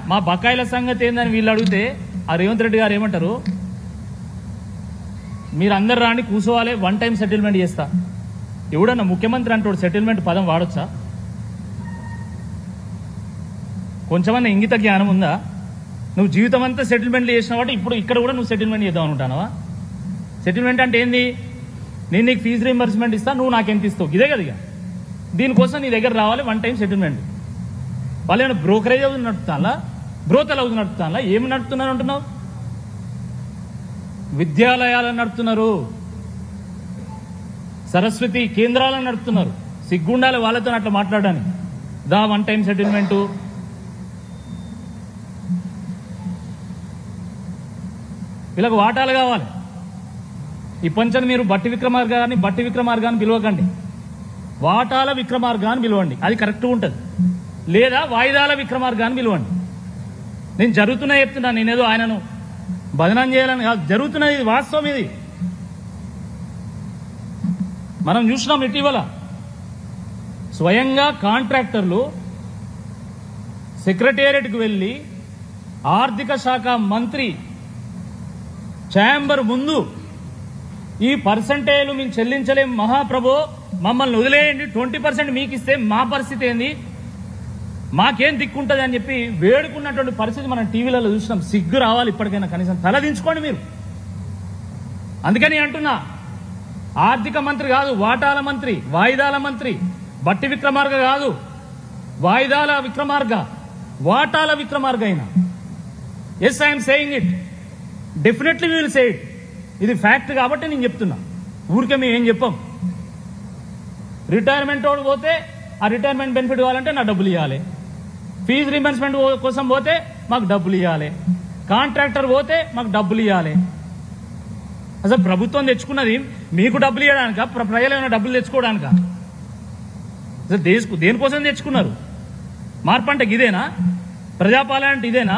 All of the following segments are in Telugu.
మా బకాయిల సంగతి ఏందని వీళ్ళు అడిగితే ఆ రేవంత్ రెడ్డి గారు ఏమంటారు, మీరందరు రాండి కూర్చోవాలి, వన్ టైం సెటిల్మెంట్ చేస్తా. ఎవడన్నా ముఖ్యమంత్రి అంటాడు సెటిల్మెంట్ పదం వాడొచ్చా? కొంచెమన్నా ఇంగిత జ్ఞానం ఉందా? నువ్వు జీవితం అంతా సెటిల్మెంట్లు చేసినావు కాబట్టి ఇప్పుడు ఇక్కడ కూడా నువ్వు సెటిల్మెంట్ చేద్దాం అనుకుంటానవా? సెటిల్మెంట్ అంటే ఏంది? నేను నీకు ఫీజు రీంబర్స్మెంట్ ఇస్తా, నువ్వు నాకు ఎంత ఇస్తావు, ఇదే కదా. ఇక దీనికోసం నీ దగ్గర రావాలి, వన్ టైం సెటిల్మెంట్. వాళ్ళు ఏమైనా బ్రోకరేజ్ హౌస్ నడుపుతానా, బ్రోతల్ హౌస్ నడుపుతానా, ఏమి నడుపుతున్నారు అంటున్నావు? విద్యాలయాలను నడుపుతున్నారు, సరస్వతి కేంద్రాలను నడుపుతున్నారు. సిగ్గుండాలి వాళ్ళతో అట్లా మాట్లాడడానికి. దా వన్ టైం సెటిల్మెంటు. వీళ్ళకు వాటాలు కావాలి. ఈ పంచని మీరు బట్టి విక్రమార్గాన్ని పిలవకండి, వాటాల విక్రమార్గాన్ని పిలవండి, అది కరెక్ట్గా ఉంటుంది. లేదా వాయిదాల విక్రమార్గాన్ని పిలవండి. నేను జరుగుతున్నా చెప్తున్నా, నేనేదో ఆయనను బదనాం చేయాలని కాదు, జరుగుతున్నది వాస్తవం. ఇది మనం చూసినాం ఇటీవల. స్వయంగా కాంట్రాక్టర్లు సెక్రటేరియట్కి వెళ్ళి ఆర్థిక శాఖ మంత్రి ఛాంబర్ ముందు ఈ పర్సంటేజ్లు మేము చెల్లించలేం మహాప్రభు, మమ్మల్ని వదిలేయండి, 20% మీకు ఇస్తే మా పరిస్థితి ఏంది, మాకేం దిక్కుంటుంది అని చెప్పి వేడుకున్నటువంటి పరిస్థితి మనం టీవీలలో చూసినాం. సిగ్గు రావాలి ఇప్పటికైనా, కనీసం తలదించుకోండి మీరు. అందుకని అంటున్నా, ఆర్థిక మంత్రి కాదు, వాటాల మంత్రి, వాయిదాల మంత్రి బట్టి విక్రమార్క కాదు, వాయిదాల విక్రమార్క, వాటాల విక్రమార్క అయినా. Yes, I'm saying it, definitely we will say it. ఇది ఫ్యాక్ట్ కాబట్టి నేను చెప్తున్నా, ఊరికే మేము ఏం చెప్పాం. రిటైర్మెంట్ వాడు పోతే ఆ రిటైర్మెంట్ బెనిఫిట్ కావాలంటే నా డబ్బులు ఇవ్వాలి, ఫీజు రీంబర్స్మెంట్ కోసం పోతే మాకు డబ్బులు ఇవ్వాలి, కాంట్రాక్టర్ పోతే మాకు డబ్బులు ఇవ్వాలి. అసలు ప్రభుత్వం తెచ్చుకున్నది మీకు డబ్బులు ఇవ్వడానిక, ప్రజలైన డబ్బులు తెచ్చుకోవడానిక? అసలు దేనికోసం తెచ్చుకున్నారు? మార్పు అంటే ఇదేనా? ప్రజాపాలన అంటే ఇదేనా?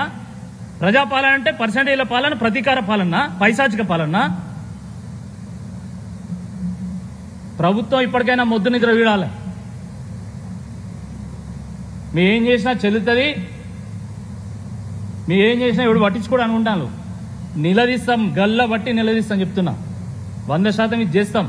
ప్రజాపాలన అంటే పర్సంటేజ్ల పాలన, ప్రతీకార పాలన, పైశాచిక పాలన. ప్రభుత్వం ఇప్పటికైనా మొద్దు నిద్ర వీడాలి. మీ ఏం చేసినా చెల్లుతుంది, మీ ఏం చేసినా ఎవడు పట్టించుకోవడానికి ఉంటాను. నిలదీస్తాం, గల్ల బట్టి నిలదీస్తాం చెప్తున్నా. 100% ఇది చేస్తాం.